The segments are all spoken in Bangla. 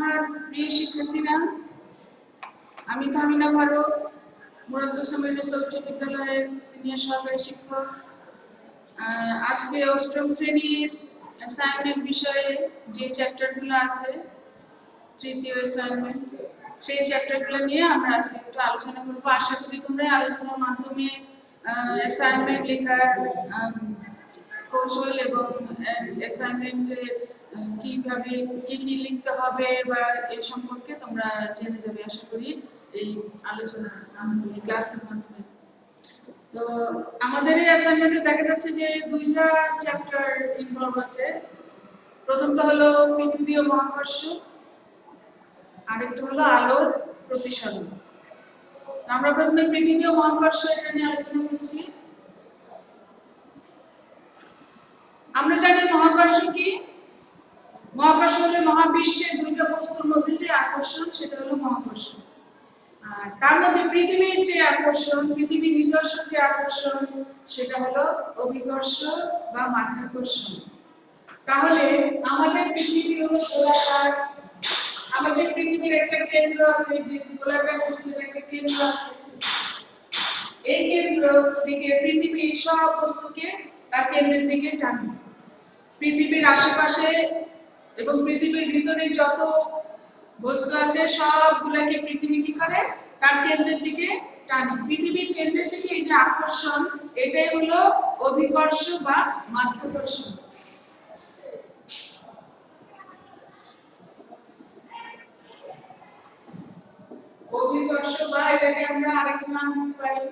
আমার প্রিয় শিক্ষার্থীরা, আমি তাহমিনা ফারুক, মুরাদ গোস্বামী উচ্চ বিদ্যালয়ের সিনিয়র সহকারী শিক্ষক। আজকে অষ্টম শ্রেণীর অ্যাসাইনমেন্ট বিষয়ে যে চ্যাপ্টারগুলো আছে, তৃতীয় অ্যাসাইনমেন্ট, সেই চ্যাপ্টারগুলো নিয়ে আমরা আজকে একটু আলোচনা করব। আশা করি তোমরা আলোচনার মাধ্যমে অ্যাসাইনমেন্ট লেখার কৌশল এবং অ্যাসাইনমেন্টের কিভাবে কি লিখতে হবে বা এ সম্পর্কে তোমরা জেনে যাবে আশা করি এই আলোচনার মাধ্যমে, ক্লাসের মাধ্যমে। তো আমাদের এই অ্যাসাইনমেন্টে দেখা যাচ্ছে যে দুইটা চ্যাপ্টার ইনভলভ আছে। প্রথমটা হলো পৃথিবী ও মহাকর্ষ, আরেকটা হলো আলোর প্রতিসরণ। আমরা প্রথমে পৃথিবী ও মহাকর্ষ এটা নিয়ে আলোচনা করছি। আমরা জানি মহাকর্ষ কি? মহাকর্ষ হলো মহাবিশ্বের দুইটা বস্তুর মধ্যে যে আকর্ষণ, সেটা হলো মহাকর্ষ। আর তার মধ্যে পৃথিবীর যে আকর্ষণ, পৃথিবীর নিজস্ব যে আকর্ষণ, সেটা হলো অভিকর্ষ বা মাধ্যাকর্ষণ। তাহলে আমাদের পৃথিবী হলো গোলাকার, আমাদের পৃথিবীর একটা কেন্দ্র আছে, যে গোলাকার বস্তুর একটা কেন্দ্র আছে। এই কেন্দ্র থেকে পৃথিবী সব বস্তুকে তার কেন্দ্রের দিকে টানে। পৃথিবীর আশেপাশে এবং পৃথিবীর ভিতরে যত বস্তু আছে সবগুলোকে পৃথিবী কি করে? তার কেন্দ্রের দিকে টানে। পৃথিবীর কেন্দ্রের দিকে এই যে আকর্ষণ, এটাই হলো অভিকর্ষ বা মাধ্যাকর্ষণ। অভিকর্ষ বা এটাকে আমরা আরেকটা নাম দিতে পারি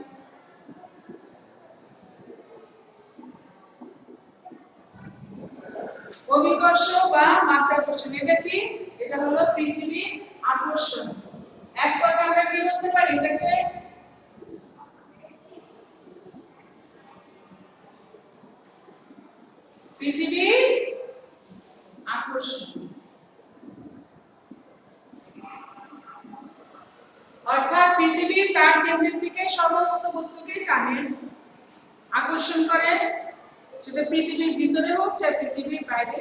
অভিকর্ষ বা মাধ্যাকর্ষণ। এটা কি? এটা হলো পৃথিবীর আকর্ষণ। এক কথা আমরা কি বলতে পারি? এটাকে পৃথিবীর আকর্ষণ, অর্থাৎ পৃথিবী তার কেন্দ্রের দিকে সমস্ত বস্তুকে টানে, আকর্ষণ করে, সেটা পৃথিবীর ভিতরে হোক চাই পৃথিবীর বাইরে।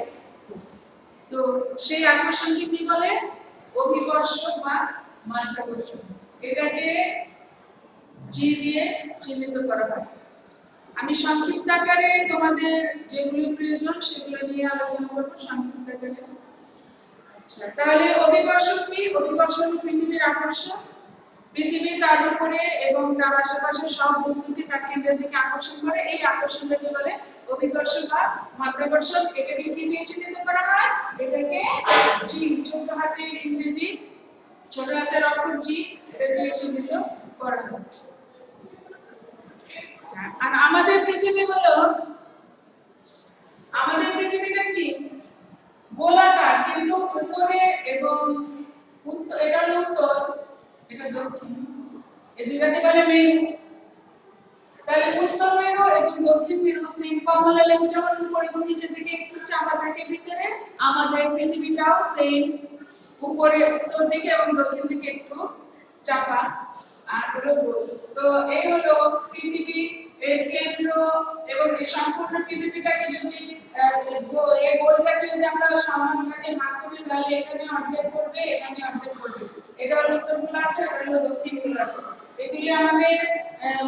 তো সেই আকর্ষণকে কি বলে? অভিকর্ষ বা মাধ্যাকর্ষণ। এটাকে জি দিয়ে চিহ্নিত করা হয়। আমি সংক্ষিপ্ত আকারে তোমাদের যেগুলো প্রয়োজন সেগুলো নিয়ে আলোচনা করব সংক্ষিপ্ত আকারে। আচ্ছা, তাহলে অভিকর্ষ কি? অভিকর্ষ হলো পৃথিবীর আকর্ষণ। পৃথিবী তার উপরে এবং তার আশেপাশে সব বস্তুকে তার কেন্দ্রের দিকে আকর্ষণ করে। এই আকর্ষণটাকে বলে অভিকর্ষ বা মাধ্যাকর্ষণ। এটাকে কি দিয়ে চিহ্নিত করা হয়? এটাকে জি, ছোট হাতের ইংরেজি ছোট হাতের অক্ষর জি, এটা দিয়ে চিহ্নিত করা হয়। আর আমাদের পৃথিবী হলো, আমাদের পৃথিবীটা কি? গোলাকার, কিন্তু উপরে এবং এটা হলো উত্তর, এটা দক্ষিণ, এই দুইটাকে বলে মেরু। তাহলে উত্তর মেরু এবং দক্ষিণ মেরু সেম কমলা লেবু যেমন উপরে এবং নিচের দিকে একটু চাপা থাকে ভিতরে, আমাদের পৃথিবীটাও সেম উপরে উত্তর দিকে এবং দক্ষিণ দিকে একটু চাপা আর হলো গোল। তো এই হলো পৃথিবী এর কেন্দ্র। এবং এই সম্পূর্ণ পৃথিবীটাকে যদি এই গোলটাকে যদি আমরা সমান ভাগে ভাগ করি, তাহলে এখানে অর্ধেক পড়বে, এখানে অর্ধেক পড়বে। এটা হলো উত্তর গোলার্ধ, এটা হলো দক্ষিণ গোলার্ধ। এগুলি আমাদের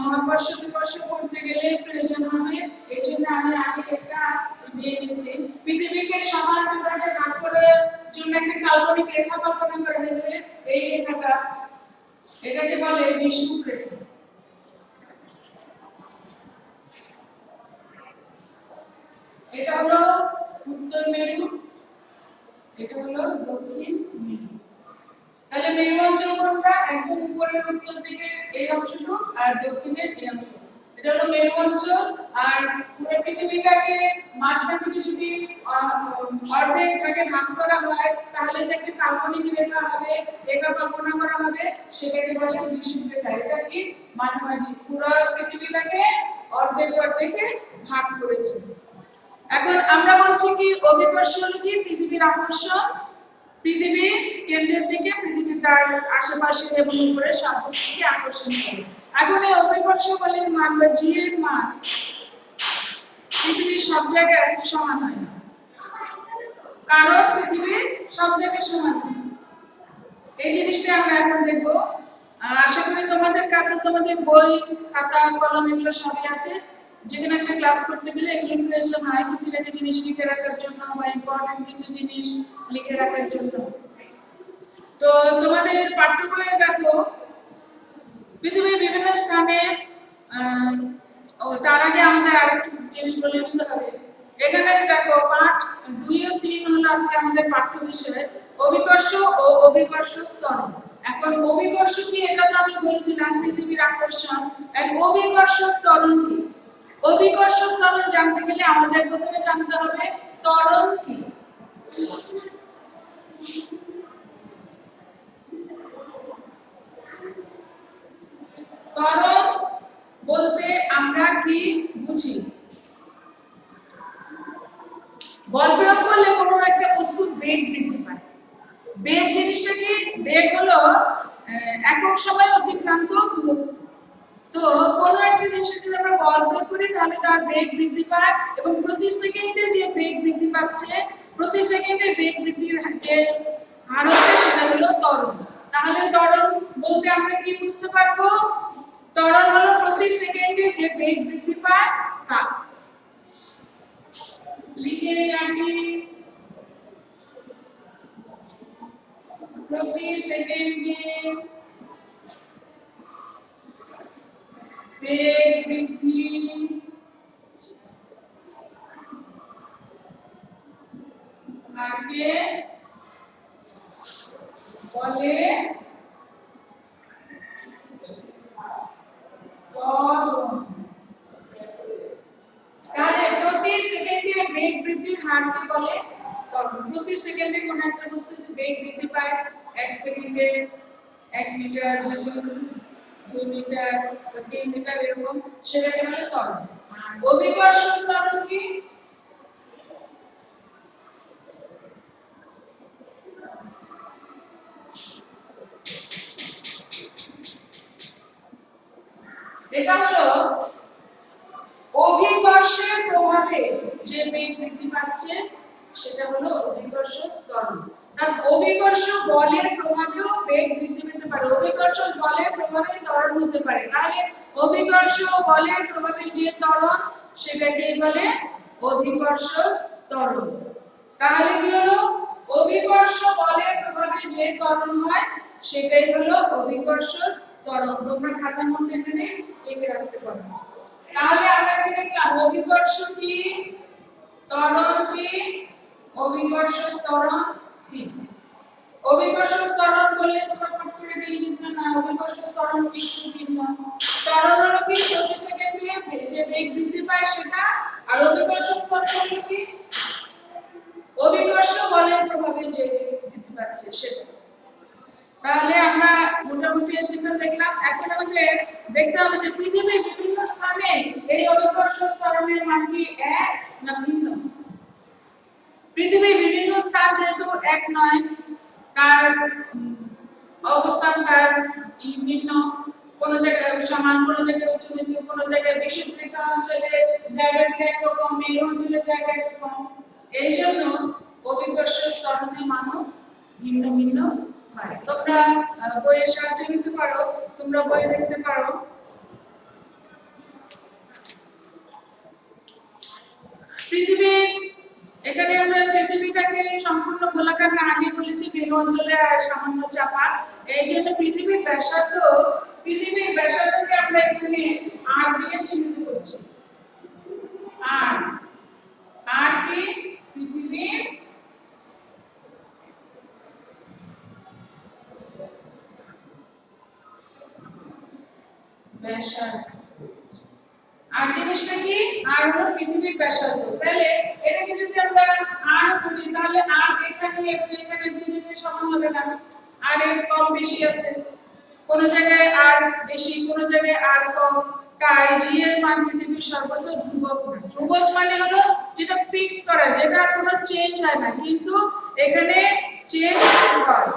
মহাকর্ষ বিকর্ষ করতে গেলে প্রয়োজন হবে। এই জন্য আমি আগে একটা দিয়ে দিচ্ছি। পৃথিবীকে সমান দুই ভাগে ভাগ করার জন্য একটা কাল্পনিক রেখা কল্পনা করা হয়েছে। এই রেখাটা, এটাকে বলে বিষুব রেখা। এটা হলো উত্তর মেরু, এটা হলো দক্ষিণ মেরু। তাহলে মেরু অঞ্চল কোনটা? একদম উপরের উত্তর দিকে এই অংশটুকু আর দক্ষিণের এই অংশটুকু, এটা হলো মেরু অঞ্চল। আর পুরো পৃথিবীটাকে মাঝখান থেকে যদি অর্ধেক ভাগে ভাগ করা হয়, তাহলে যে একটা কাল্পনিক রেখা হবে, রেখা কল্পনা করা হবে, সেটাকে বলে বিষুব রেখা। এটা কি? মাঝামাঝি পুরো পৃথিবীটাকে অর্ধেক অর্ধেকে ভাগ করেছে। এখন আমরা বলছি কি অভিকর্ষ হলো কি? পৃথিবীর আকর্ষণ, পৃথিবীর কেন্দ্রের দিকে পৃথিবী তার আশেপাশে এবং উপরে সব বস্তুকে আকর্ষণ করে। এখন এই অভিকর্ষ বলের মান বা জি এর মান পৃথিবীর সব জায়গায় সমান হয় না, কারণ পৃথিবী সব জায়গায় সমান নয়। এই জিনিসটা আমরা এখন দেখব। আশা করি তোমাদের কাছে তোমাদের বই খাতা কলম এগুলো সবই আছে। যেখানে একটা ক্লাস করতে গেলে এগুলো প্রয়োজন হয়, টুকিটাকি জিনিস লিখে রাখার জন্য বা ইম্পর্টেন্ট কিছু জিনিস লিখে রাখার জন্য। তো তোমাদের পাঠ্য বইয়ে দেখো পৃথিবীর বিভিন্ন স্থানে তার আগে আমাদের আরেকটু জিনিস বলে নিতে হবে। এখানে দেখো পাঠ 2 ও 3 হলো আজকে আমাদের পাঠ্য বিষয়, অভিকর্ষ ও অভিকর্ষ স্তরণ। এখন অভিকর্ষ কি এটা তো আমি বলে দিলাম, পৃথিবীর আকর্ষণ। এক অভিকর্ষ স্তরণ কি? অভিকর্ষ স্তরণ জানতে গেলে আমাদের প্রথমে জানতে হবে ত্বরণ কি। ত্বরণ বলতে আমরা কি বুঝি? বল প্রয়োগ করলে কোনো একটা বস্তুর বেগ বৃদ্ধি পায়। বেগ জিনিসটা কি? বেগ হলো একক সময় অতিক্রান্ত দূরত্ব। তো কোনো একটা জিনিসে যদি আমরা বল প্রয়োগ করি তাহলে তার বেগ বৃদ্ধি পায়, এবং প্রতি সেকেন্ডে যে বেগ বৃদ্ধি পাচ্ছে, প্রতি সেকেন্ডে বেগ বৃদ্ধির যে হার হচ্ছে সেটা হলো ত্বরণ। তাহলে ত্বরণ বলতে আমরা কি বুঝতে পারবো? ত্বরণ হলো প্রতি সেকেন্ডে যে বেগ বৃদ্ধি পায় তা। লিখে রাখি, প্রতি সেকেন্ডে বেগ বৃদ্ধি হারকে বলে ত্বরণ। তাহলে প্রতি সেকেন্ডে বেগ বৃদ্ধির হারকে বলে ত্বরণ। প্রতি সেকেন্ডে কোন একটা বস্তুর বেগ বৃদ্ধি পায়, 1 সেকেন্ডে 1 মিটার, 2 সেকেন্ডে 2 মিটার, 3 মিটার, এরকম, সেটাকে বলে ত্বরণ। অভিকর্ষ স্তরণ কি? এটা হলো অভিকর্ষের প্রভাবে যে বেগ বৃদ্ধি পাচ্ছে সেটা হলো অভিকর্ষ ত্বরণ। তার অভিকর্ষ বলের প্রভাবেও বেগ বৃদ্ধি পেতে পারে, অভিকর্ষ বলের প্রভাবে ত্বরণ হতে পারে। তাহলে অভিকর্ষ বলের প্রভাবে যে ত্বরণ সেটাকেই বলে অভিকর্ষ ত্বরণ। তাহলে কি হলো? অভিকর্ষ বলের প্রভাবে যে ত্বরণ হয় সেটাই হলো অভিকর্ষ ত্বরণ। তোমরা খাতার মধ্যে এখানে লিখে রাখতে পারো। তাহলে আমরা কি দেখলাম? অভিকর্ষ কি, ত্বরণ কি, অভিকর্ষ ত্বরণ কি। অভিকর্ষ ত্বরণ বললে তোমরা ফট করে লিখবে না, অভিকর্ষ ত্বরণ কি ভিন্ন। ত্বরণ হলো কি প্রতি সেকেন্ডে যে বেগ বৃদ্ধি পায় সেটা, আর অভিকর্ষ ত্বরণ হলো কি অভিকর্ষ বলের প্রভাবে যে বেগ বৃদ্ধি পাচ্ছে সেটা। তাহলে আমরা মোটামুটি এটা দেখলাম। এখন আমাদের দেখতে হবে যে পৃথিবীর বিভিন্ন স্থানে এই অভিকর্ষ ত্বরণের মান কি এক না ভিন্ন। পৃথিবীর বিভিন্ন স্থান যেহেতু এক নয়, তার অবস্থান তার ভিন্ন, কোন জায়গায় সমান, কোন জায়গায় উঁচু নিচু, কোন জায়গায় বিশুদ্ধ অঞ্চলে জায়গাটা একরকম, মেরু অঞ্চলে জায়গা একরকম। এই জন্য অভিকর্ষ ত্বরণের মানও ভিন্ন ভিন্ন হয়। তোমরা বইয়ের সাহায্য নিতে পারো, তোমরা বই দেখতে পারো। পৃথিবীর এখানে আমরা পৃথিবীটাকে সম্পূর্ণ গোলাকার না, আগে বলেছি মেরু অঞ্চলে সামান্য চাপা। এই জন্য পৃথিবীর ব্যাসার্ধকে আমরা এখানে আর দিয়ে চিহ্নিত করছি। আর কি পৃথিবীর ব্যাসার্ধ। আর জিনিসটা কি? আর হলো পৃথিবীর ব্যাসার্ধ। তাহলে এটাকে যদি আমরা আর ধরি তাহলে আর এখানে এবং এখানে দুজনের সমান হবে না, আর এর কম বেশি আছে, কোন জায়গায় আর বেশি, কোন জায়গায় আর কম। তাই জি এর মান পৃথিবীর সর্বত্র ধ্রুবক নয়। ধ্রুবক মানে হলো যেটা ফিক্সড করা, যেটা কোনো চেঞ্জ হয় না, কিন্তু এখানে চেঞ্জ হয়।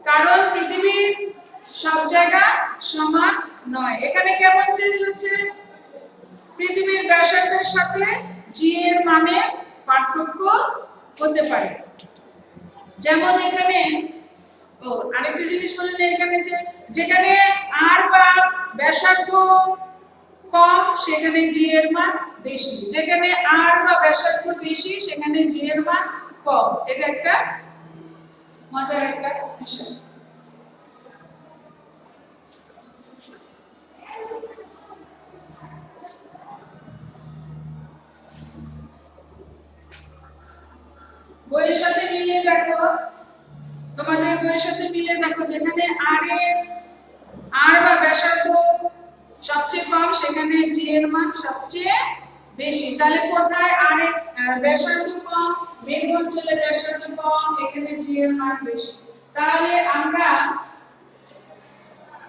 কারণ পৃথিবীর সব জায়গা সমান নয়। এখানে কেমন চেঞ্জ হচ্ছে? পৃথিবীর ব্যাসার্ধের সাথে জি এর মানে পার্থক্য হতে পারে। যেমন এখানে আরেকটা জিনিস বলেন, এখানে যে যেখানে আর বা ব্যাসার্ধ কম সেখানে জি এর মান বেশি, যেখানে আর বা ব্যাসার্ধ বেশি সেখানে জি এর মান কম। এটা একটা মজার একটা বিষয়। বইয়ের সাথে মিলিয়ে দেখো, তোমাদের বইয়ের সাথে মিলিয়ে দেখো, যেখানে আর বা ব্যাসার্ধ সবচেয়ে কম সেখানে জি এর মান সবচেয়ে বেশি। তাহলে কোথায় আর এর ব্যাসার্ধ কম, মেরু অঞ্চলে ব্যাসার্ধ কম, এখানে জি এর মান বেশি। তাহলে আমরা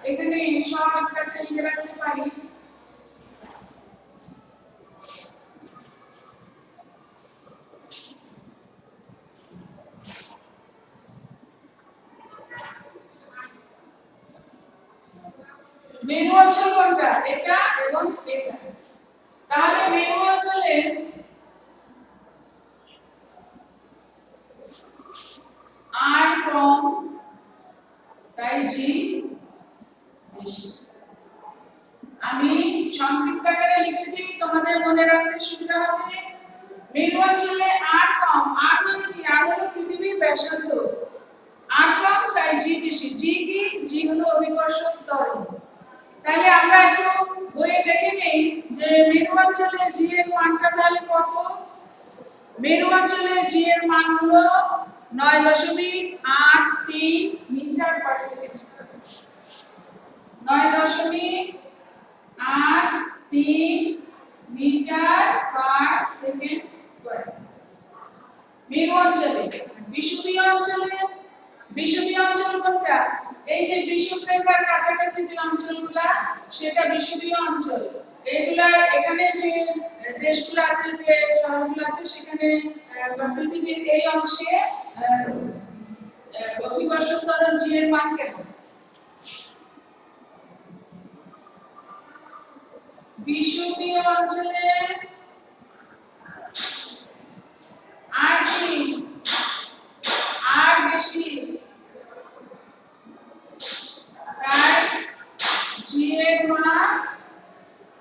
এখানে শর্টকাটে লিখে রাখতে পারি মেরু অঞ্চল কোনটা, এটা এবং এটা। তাহলে মেরু অঞ্চলে আর কম তাই জি বেশি। আমি সংক্ষিপ্ত আকারে লিখেছি, তোমাদের মনে রাখতে সুবিধা হবে। মেরু অঞ্চলে আর কম, আর মানে কি, আর হলো পৃথিবীর ব্যাসার্ধ, আর কম তাই জি বেশি। জি কি, জি হলো অভিকর্ষ ত্বরণ। তাহলে আমরা একটু বইয়ে দেখে নেই যে মেরু অঞ্চলে জি এর মানটা তাহলে কত। মেরু অঞ্চলে জি এর মান হলো 9.83 metre per second. 9.83 metre per second square মেরু অঞ্চলে। বিষুবীয় অঞ্চলে, বিষুবীয় অঞ্চল কোনটা, এই যে বিষুবরেখার কাছাকাছি যে অঞ্চলগুলা সেটা বিষুবীয় অঞ্চল। এইগুলা এখানে যে দেশগুলো আছে, যে শহরগুলো আছে সেখানে বা পৃথিবীর এই অংশে অভিকর্ষ ত্বরণ জি এর মান কেমন। বিষুবীয় অঞ্চলে আর কি, আর বেশি, তাই জি এর মান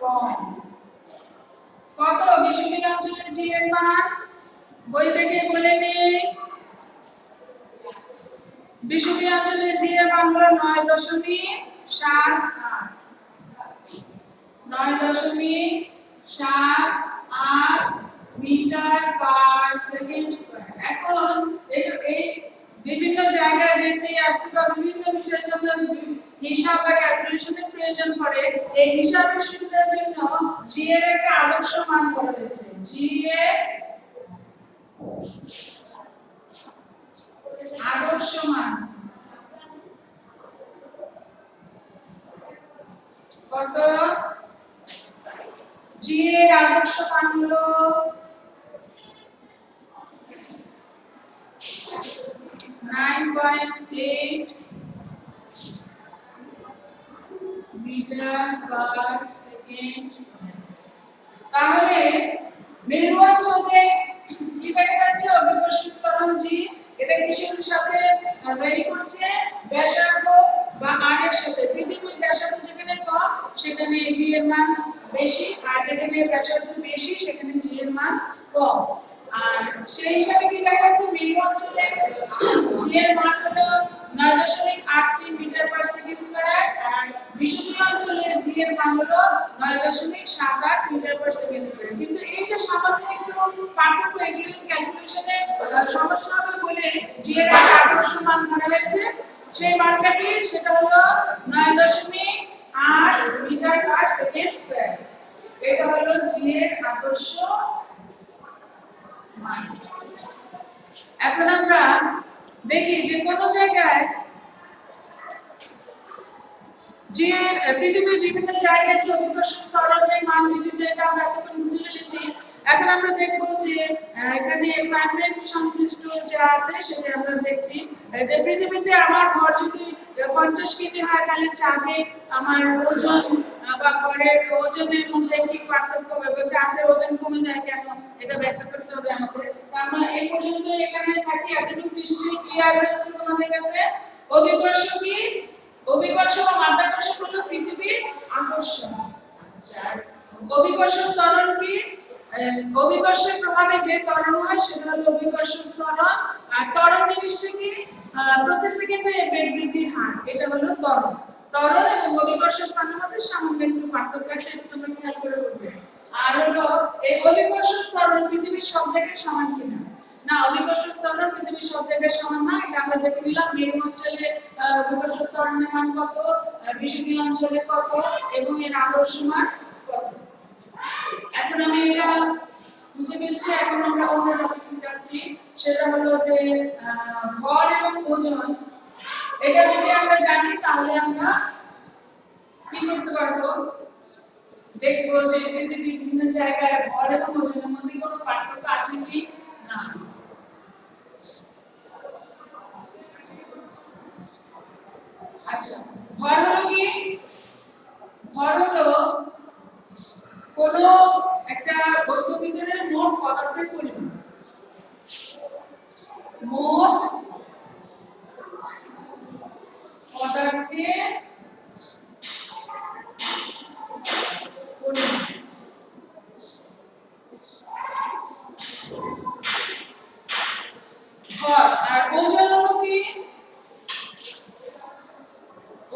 কম। কত বিষুবীয় অঞ্চলে জি এর মান, বই থেকে বলে নেই। বিষুবীয় অঞ্চলে জি এর মান হলো 9.78, 9.78 মিটার পার সেকেন্ড স্কয়ার। এখন এই বিভিন্ন জায়গায় যেতে আসতে বা বিভিন্ন বিষয়ের জন্য হিসাব বা ক্যালকুলেশনের প্রয়োজন পড়ে। এই হিসাবের সুবিধার জন্য জি এর একটা আদর্শ মান করা হয়েছে। জি এর আদর্শ মান কত, জি এর আদর্শ মান হলো 9.8 মিটার পার সেকেন্ড। তাহলে মেরু অঞ্চলে কি বেড়ে যাচ্ছে, অভিকর্ষ ত্বরণ জি, এটা কিসের সাথে ভ্যারি করছে, ব্যাসার্ধ বা আর এর সাথে। পৃথিবীর ব্যাসার্ধ যেখানে কম সেখানে জি এর মান বেশি, আর যেখানে ব্যাসার্ধ বেশি সেখানে জি এর মান কম। আর সেই হিসাবে কি দেখা যাচ্ছে, মেরু অঞ্চলে জি এর মান হলো 9.83 মিটার পার সেকেন্ড স্কয়ার, আর বিষুবীয় অঞ্চলে জি এর মান হলো 9.78 মিটার পার সেকেন্ড স্কয়ার। কিন্তু এই যে সামান্য একটু পার্থক্য, এগুলো ক্যালকুলেশনে সমস্যা হবে বলে জি এর একটা আদর্শ মান ধরা হয়েছে। সেই মানটা কি, সেটা হলো 9.8 মিটার পার সেকেন্ড স্কয়ার। এটা হলো জি এর আদর্শ মান। এখন আমরা দেখি যে কোন জায়গায় যে পৃথিবীর বিভিন্ন জায়গায় যে অভিকর্ষ ত্বরণের মান বিভিন্ন, এটা আমরা এতক্ষণ বুঝে ফেলেছি। এখন আমরা দেখব যে এখানে অ্যাসাইনমেন্ট সংশ্লিষ্ট যা আছে সেটা আমরা দেখছি যে পৃথিবীতে আমার ভর যদি 50 কেজি হয় তাহলে চাঁদে আমার ওজন বা ভরের ওজনের মধ্যে কি পার্থক্য হবে, চাঁদের ওজন কমে যায় কেন, এটা ব্যাখ্যা করতে হবে আমাদের। আমরা এই পর্যন্ত এখানে থাকি, এতটুকু নিশ্চয়ই ক্লিয়ার হয়েছে তোমাদের কাছে? অভিকর্ষ কি? অভিকর্ষ বা মাধ্যাকর্ষণ হলো পৃথিবীর আকর্ষণ। আচ্ছা, অভিকর্ষ ত্বরণ কি? অভিকর্ষের প্রভাবে যে ত্বরণ হয় সেটা হলো অভিকর্ষ ত্বরণ। আর ত্বরণ জিনিসটা কি? প্রতি সেকেন্ডে বেগ বৃদ্ধির হার, এটা হলো ত্বরণ। ত্বরণ এবং অভিকর্ষ ত্বরণের মধ্যে সামান্য একটু পার্থক্য আছে, এটা তোমরা খেয়াল করে রাখবে। আর হলো এই অভিকর্ষ ত্বরণ পৃথিবীর সব জায়গায় সমান কিনা? না, অভিকর্ষ ত্বরণ পৃথিবীর সব জায়গায় সমান না। এটা আমরা দেখে নিলাম মেরু অঞ্চলে অভিকর্ষ ত্বরণের মান কত, বিষুবীয় অঞ্চলে কত, এবং এর আদর্শ মান কত। এখন আমি এটা বুঝে ফেলছি, এখন আমরা অন্য টপিকে যাচ্ছি। সেটা হলো যে ভর এবং ওজন। এটা যদি আমরা জানি তাহলে আমরা কি করতে পারবো? দেখবো যে পৃথিবীর বিভিন্ন জায়গায় ভর এবং ওজনের মধ্যে কোনো পার্থক্য আছে কি না। আচ্ছা, ভর হলো কি? ভর হলো কোনো একটা বস্তুর ভিতরে মোট পদার্থের পরিমাণ। মোট পদার্থের পরিমাণ। ভর। আর ওজন হলো কি?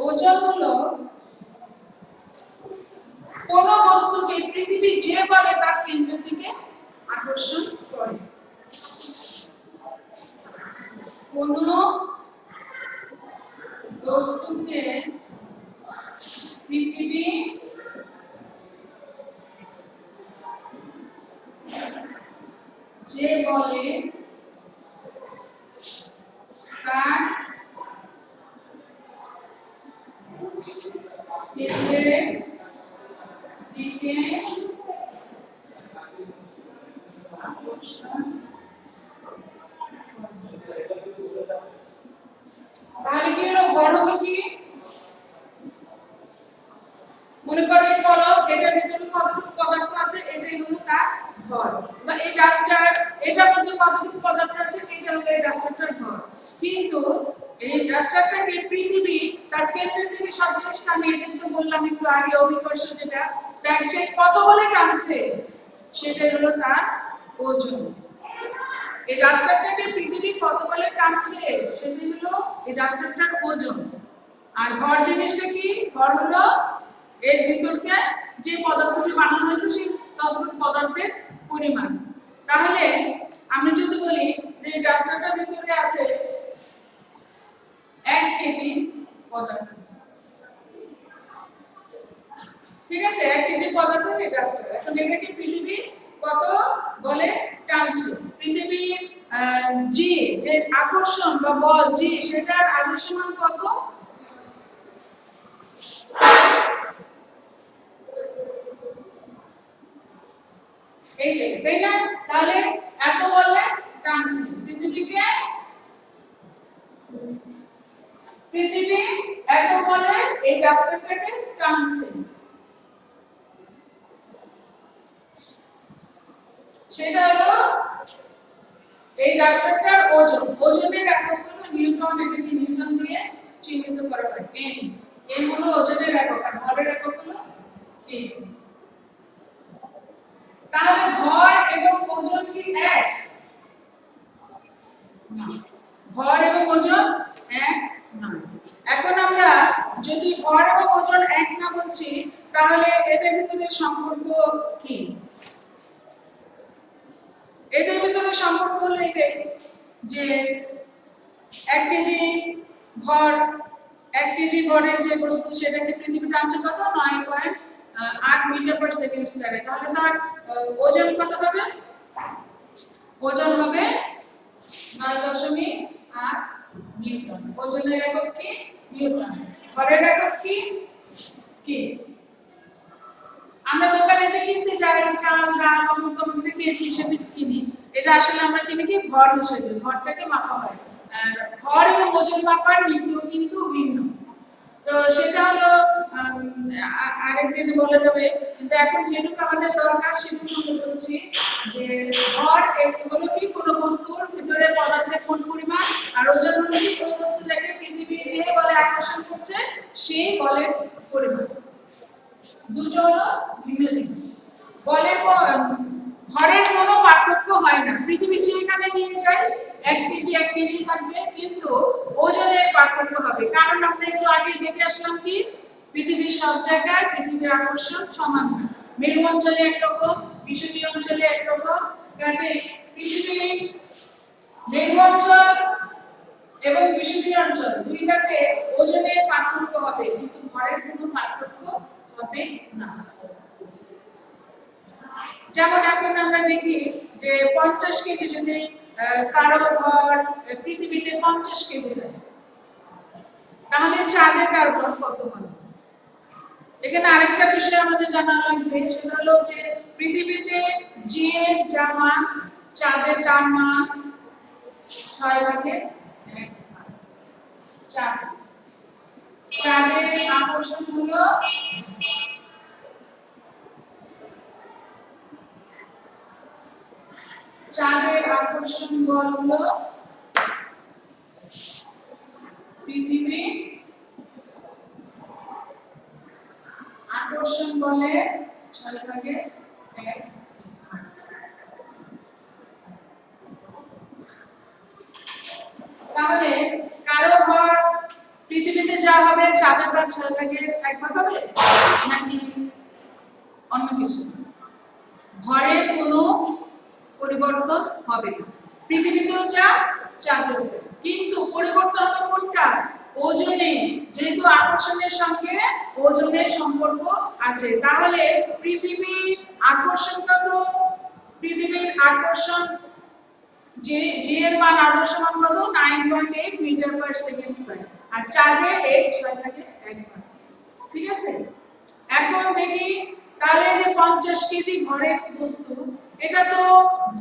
ওজন হলো কোন বস্তুকে পৃথিবী যে বলে তার কেন্দ্রের দিকে আকর্ষণ করে। কোন বস্তুকে পৃথিবী যে বলে তার কেন্দ্রের দিকে আকর্ষণ। তাহলে কি হলো? ভর হলো কি? মনে করো এই কলম, এটার ভিতরে কতটুকু পদার্থ আছে, এটাই হলো তার ভর। বা এই ডাস্টার, এটার মধ্যে কতটুকু পদার্থ আছে, এটা হলো এই ডাস্টারটার ভর। কিন্তু এই ডাস্টারটাকে পৃথিবী তার কেন্দ্রের দিকে সব জিনিস টানে, এটাই তো বললাম একটু আগে অভিকর্ষ, যেটা তাই সে কত বলে টানছে, সেটাই হলো তার ওজন। এই ডাস্টারটাকে পৃথিবী কত বলে টানছে, সেটাই হলো এই ডাস্টারটার ওজন। আর ভর জিনিসটা কি? ভর হলো এর ভিতরকে যে পদার্থ দিয়ে বানানো হয়েছে সেই ততটুকু পদার্থের পরিমাণ। তাহলে আমি যদি বলি যে ডাস্টারটার ভিতরে আছে 1 কেজি পদার্থ, ঠিক আছে? 1 কেজি পদার্থ এই ডাস্টার। এখন এটাকে পৃথিবী কত বলে টানছে? পৃথিবীর জি, যে আকর্ষণ বা বল জি, সেটার আদর্শ মান কত? এইটাই, তাই না? তাহলে এত বলে টানছে পৃথিবীকে, পৃথিবী এত বলে এই ডাস্টারটাকে টানছে, সেটা হলো এই ডাস্টারটার ওজন। ওজনের একক হলো নিউটন, এটাকে নিউটন দিয়ে চিহ্নিত করা হয়। এন, এন হলো ওজনের একক, আর ভরের একক হলো কেজি। তাহলে ভর এবং ওজন কি এক? ভর এবং ওজন এক নয়। এখন আমরা যদি ভর এবং ওজন এক না বলছি, তাহলে এদের ভিতরে সম্পর্ক কি? এদের ভিতরে সম্পর্ক হলো এটাই যে 1 কেজি ভর, 1 কেজি ভরের যে বস্তু সেটাকে পৃথিবী টানছে কত? 9.8 মিটার পার সেকেন্ড স্কয়ারে। তাহলে তার ওজন কত হবে? ওজন হবে 9.8 নিউটন। ওজনের একক কি? নিউটন। ভরের একক কি? কেজি। আমরা দোকানে যে কিনতে যাই চাল ডাল অমুক তমুক কেজি হিসেবে কিনি, এটা আসলে আমরা কিনি কি? ভর হিসেবে, ভরটাকে মাপা হয়। আর ভর এবং ওজন মাপার নীতিও কিন্তু ভিন্ন। তো সেটা হলো আরেকদিন বলা যাবে, কিন্তু এখন যেটুকু আমাদের দরকার সেটুকু আমরা বলছি যে ভর হলো কি? কোনো বস্তুর ভিতরে পদার্থের মোট পরিমাণ, আর ওজন এক কেজি থাকবে, কিন্তু ওজনের পার্থক্য হবে। কারণ আমরা একটু আগে দেখে আসলাম কি পৃথিবীর সব জায়গায় পৃথিবীর আকর্ষণ সমান না। মেরু অঞ্চলে একরকম, বিষুবীয় অঞ্চলে একরকম। কাজেই পৃথিবীর মেরু অঞ্চল এবং বিষুবীয় অঞ্চল দুইটাতে ওজনের পার্থক্য হবে, কিন্তু ভরের কোনো পার্থক্য হবে না। যেমন এখন আমরা দেখি যে 50 কেজি যদি কারো ভর পৃথিবীতে 50 কেজি হয়, তাহলে চাঁদে তার ভর কত হবে? এখানে আরেকটা বিষয় আমাদের জানা লাগবে, সেটা হলো যে পৃথিবীতে জি এর যা মান, চাঁদে তার মান 6/1 ভাগ। চাঁদের আকর্ষণ হলো চাঁদের আকর্ষণ বল হলো পৃথিবী আকর্ষণ বলে 6/1। তাহলে কারো ভর পৃথিবীতে যা হবে চাঁদে তার 6/1 হবে নাকি অন্য কিছু? ভরের কোনো পরিবর্তন হবে না, পৃথিবীতেও যা চাঁদেও তা। কিন্তু পরিবর্তন হবে কোনটা? ওজনে, যেহেতু আকর্ষণের সঙ্গে ওজনের সম্পর্ক আছে। তাহলে পৃথিবীর আকর্ষণ কত? পৃথিবীর আকর্ষণ যে এর মান আদর্শ মান কত? 9.8 মিটার পার সেকেন্ড স্কয়ার, আর চাঁদে এর 6/1 ভাগ। ঠিক আছে, এখন দেখি তাহলে যে 50 কেজি ভরের বস্তু, এটা তো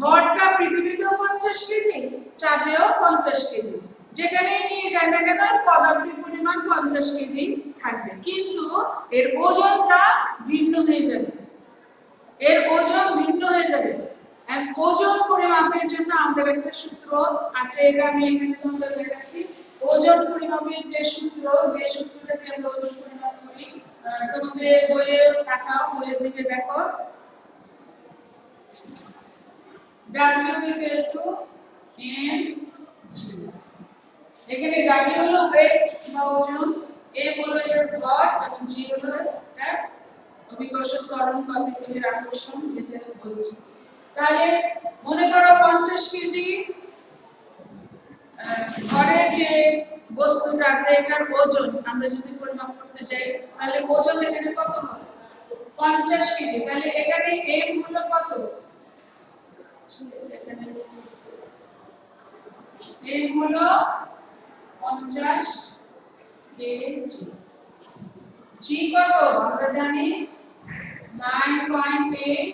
ভরটা পৃথিবীতেও 50 কেজি, চাঁদেও 50 কেজি। যেখানেই নিয়ে যায় না কেন পদার্থের পরিমাণ 50 কেজি থাকবে, কিন্তু এর ওজনটা ভিন্ন হয়ে যাবে। এর ওজন ভিন্ন হয়ে যাবে। ওজন পরিমাপের জন্য আমাদের একটা সূত্র আছে, এটা আমি এখানে তোমাদের দেখাচ্ছি। ওজন পরিমাপের যে সূত্রটা দিয়ে আমরা ওজন পরিমাপ করি, তোমাদের বইয়ে তাকাও, বইয়ের দিকে দেখো। W = mg। এখানে W হলো ওয়েট বা ওজন, M হলো এর ভর, এবং G হলো এর অভিকর্ষ ত্বরণ বা পৃথিবীর আকর্ষণ, যেটা বলছি। তাহলে মনে করো 50 কেজি ভরের যে বস্তুটা আছে এটার ওজন আমরা যদি পরিমাপ করতে যাই, তাহলে ওজন এখানে কত হবে? 50 কেজি। তাহলে এখানে M হলো কত? M হলো 50 কেজি। G কত? আমরা জানি 9.8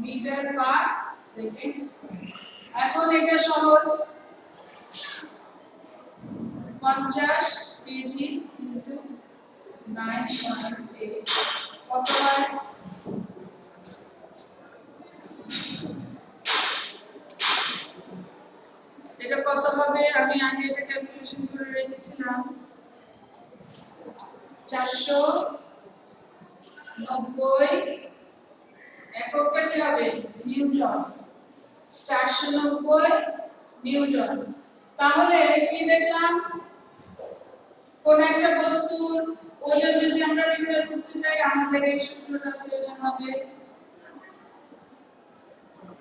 মিটার পার সেকেন্ড। এখন এটা সহজ, 50 কেজি ইনটু 9.8 কত হয়? এটা কত হবে? আমি আগে এটা ক্যালকুলেশন করে রেখেছিলাম। 490 এককটা কি হবে? নিউটন। 490 নিউটন। তাহলে কি দেখলাম, কোন একটা বস্তুর ওজন যদি আমরা নির্ণয় করতে চাই, আমাদের এই সূত্রটা প্রয়োজন হবে।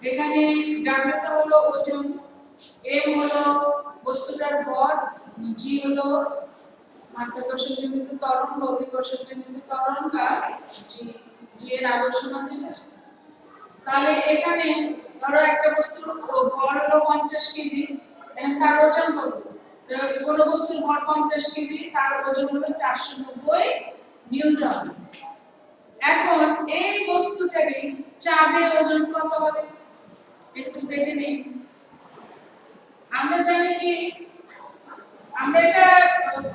এখানে W টা হলো ওজন, M হলো বস্তুটার ভর, G হলো মাধ্যাকর্ষণজনিত ত্বরণ বা অভিকর্ষজনিত ত্বরণ, বা G এর আদর্শ মান যেটা। তাহলে এখানে ধরো একটা বস্তুর ভর হলো 50 কেজি, তার ওজন কত? কোন বস্তুর ভর 50 কেজি, তার ওজন হলো 490 নিউটন। এখন এই বস্তুটারই চাঁদে ওজন কত হবে একটু দেখে নিই। আমরা জানি কি, আমরা এটা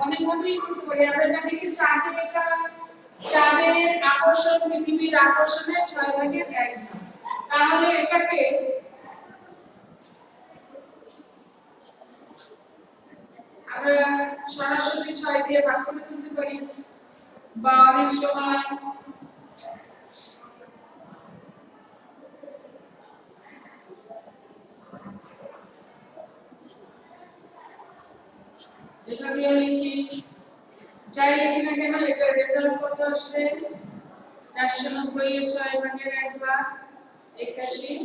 অনেকভাবেই করতে পারি। আমরা জানি কি চাঁদের আকর্ষণ পৃথিবীর আকর্ষণের 6/1 ভাগ। তাহলে এটাকে আমরা সরাসরি 6 দিয়ে ভাগ করে ফেলতে পারি, বা অনেক সময় এভাবেও লিখি, যাই লিখি না কেন এটা রেজাল্ট কত আসবে 490 এর 6 ভাগের 1 ভাগ 81।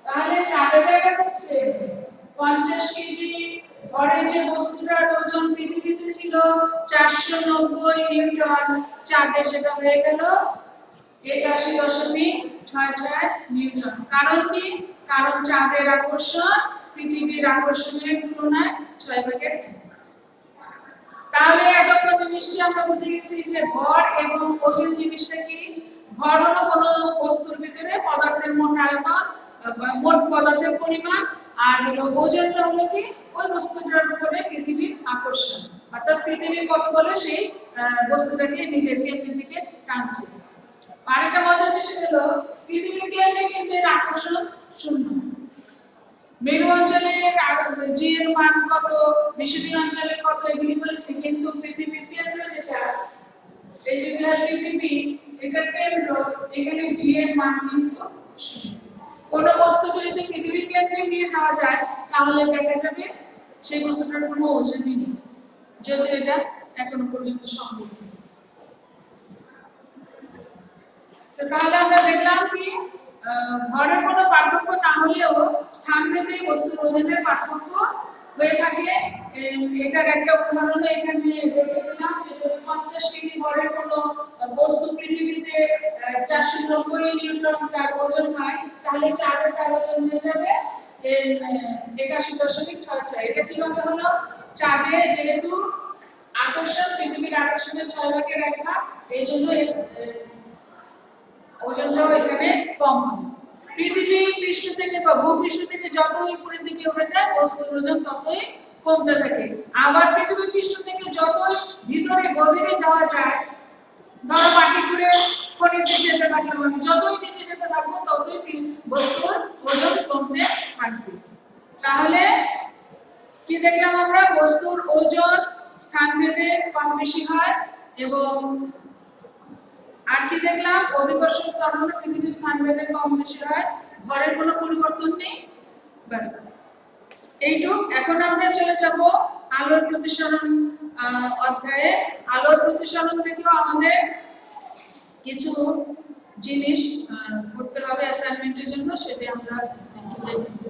তাহলে চাপে দেখা যাচ্ছে 50 কেজি ভরের যে বস্তুটার ওজন পৃথিবীতে ছিল 490 নিউটন, চাঁদে সেটা হয়ে গেল 81.66 নিউটন। কারণ কি? কারণ চাঁদের আকর্ষণ পৃথিবীর আকর্ষণের তুলনায় 6 ভাগের 1। তাহলে এতক্ষণ জিনিসটি আমরা বুঝে গেছি যে ভর এবং ওজন জিনিসটা কি। ভর হলো কোনো বস্তুর ভিতরে পদার্থের মোট আয়তন বা মোট পদার্থের পরিমাণ, আর হলো ওজনটা হলো কি ওই বস্তুটার উপরে পৃথিবীর আকর্ষণ, অর্থাৎ পৃথিবী কত বলে সেই বস্তুটাকে নিজের কেন্দ্রের দিকে টানছে। আরেকটা মজার বিষয় হলো পৃথিবীর কেন্দ্রে কিন্তু এর আকর্ষণ শূন্য। মেরু অঞ্চলে জি এর মান কত, বিষুবীয় অঞ্চলে কত এগুলি বলেছি, কিন্তু পৃথিবীর কেন্দ্র যেটা এই যে পৃথিবী এটা কেন্দ্র, এখানে জি এর মান কিন্তু কোন বস্তুকে যদি পৃথিবীর কেন্দ্রে নিয়ে যাওয়া যায় তাহলে দেখা যাবে সেই বস্তুটার কোনো ওজনই নেই, যদি এটা এখনো পর্যন্ত সম্ভব। তাহলে আমরা দেখলাম কি ভরের কোনো পার্থক্য না হলেও স্থানভেদে বস্তুর ওজনের পার্থক্য হয়ে থাকে। এটার একটা উদাহরণ এখানে দেখে দিলাম যে যদি 50 কেজি ভরের কোনো বস্তু পৃথিবীতে 490 নিউটন তার ওজন হয়, তাহলে চাঁদে তার ওজন হয়ে যাবে 81.66। এটা কিভাবে হলো? চাঁদে যেহেতু আকর্ষণ পৃথিবীর আকর্ষণের 6 ভাগের 1 ভাগ, এই জন্য ওজনটাও এখানে কম হবে। পৃথিবী পৃষ্ঠ থেকে বা ভূপৃষ্ঠ থেকে যতই উপরের দিকে উঠে যায় বস্তুর ওজন ততই কমতে থাকে। আবার পৃথিবী পৃষ্ঠ থেকে যতই ভিতরে গভীরে যাওয়া যায়, ধরো মাটি খুঁড়ে খনিতে যেতে থাকলাম আমি, যতই নিচে যেতে থাকবো ততই বস্তুর ওজন কমতে থাকবে। তাহলে কি দেখলাম আমরা? বস্তুর ওজন স্থানভেদে কম বেশি হয়, এবং আর কি দেখলাম? অভিকর্ষ ত্বরণ পৃথিবীর স্থানভেদে কম বেশি হয়, ভরের কোনো পরিবর্তন নেই। ব্যাস এইটুক। এখন আমরা চলে যাব আলোর প্রতিসরণ অধ্যায়ে। আলোর প্রতিসরণ থেকেও আমাদের কিছু জিনিস করতে হবে অ্যাসাইনমেন্টের জন্য, সেটা আমরা একটু দেখব।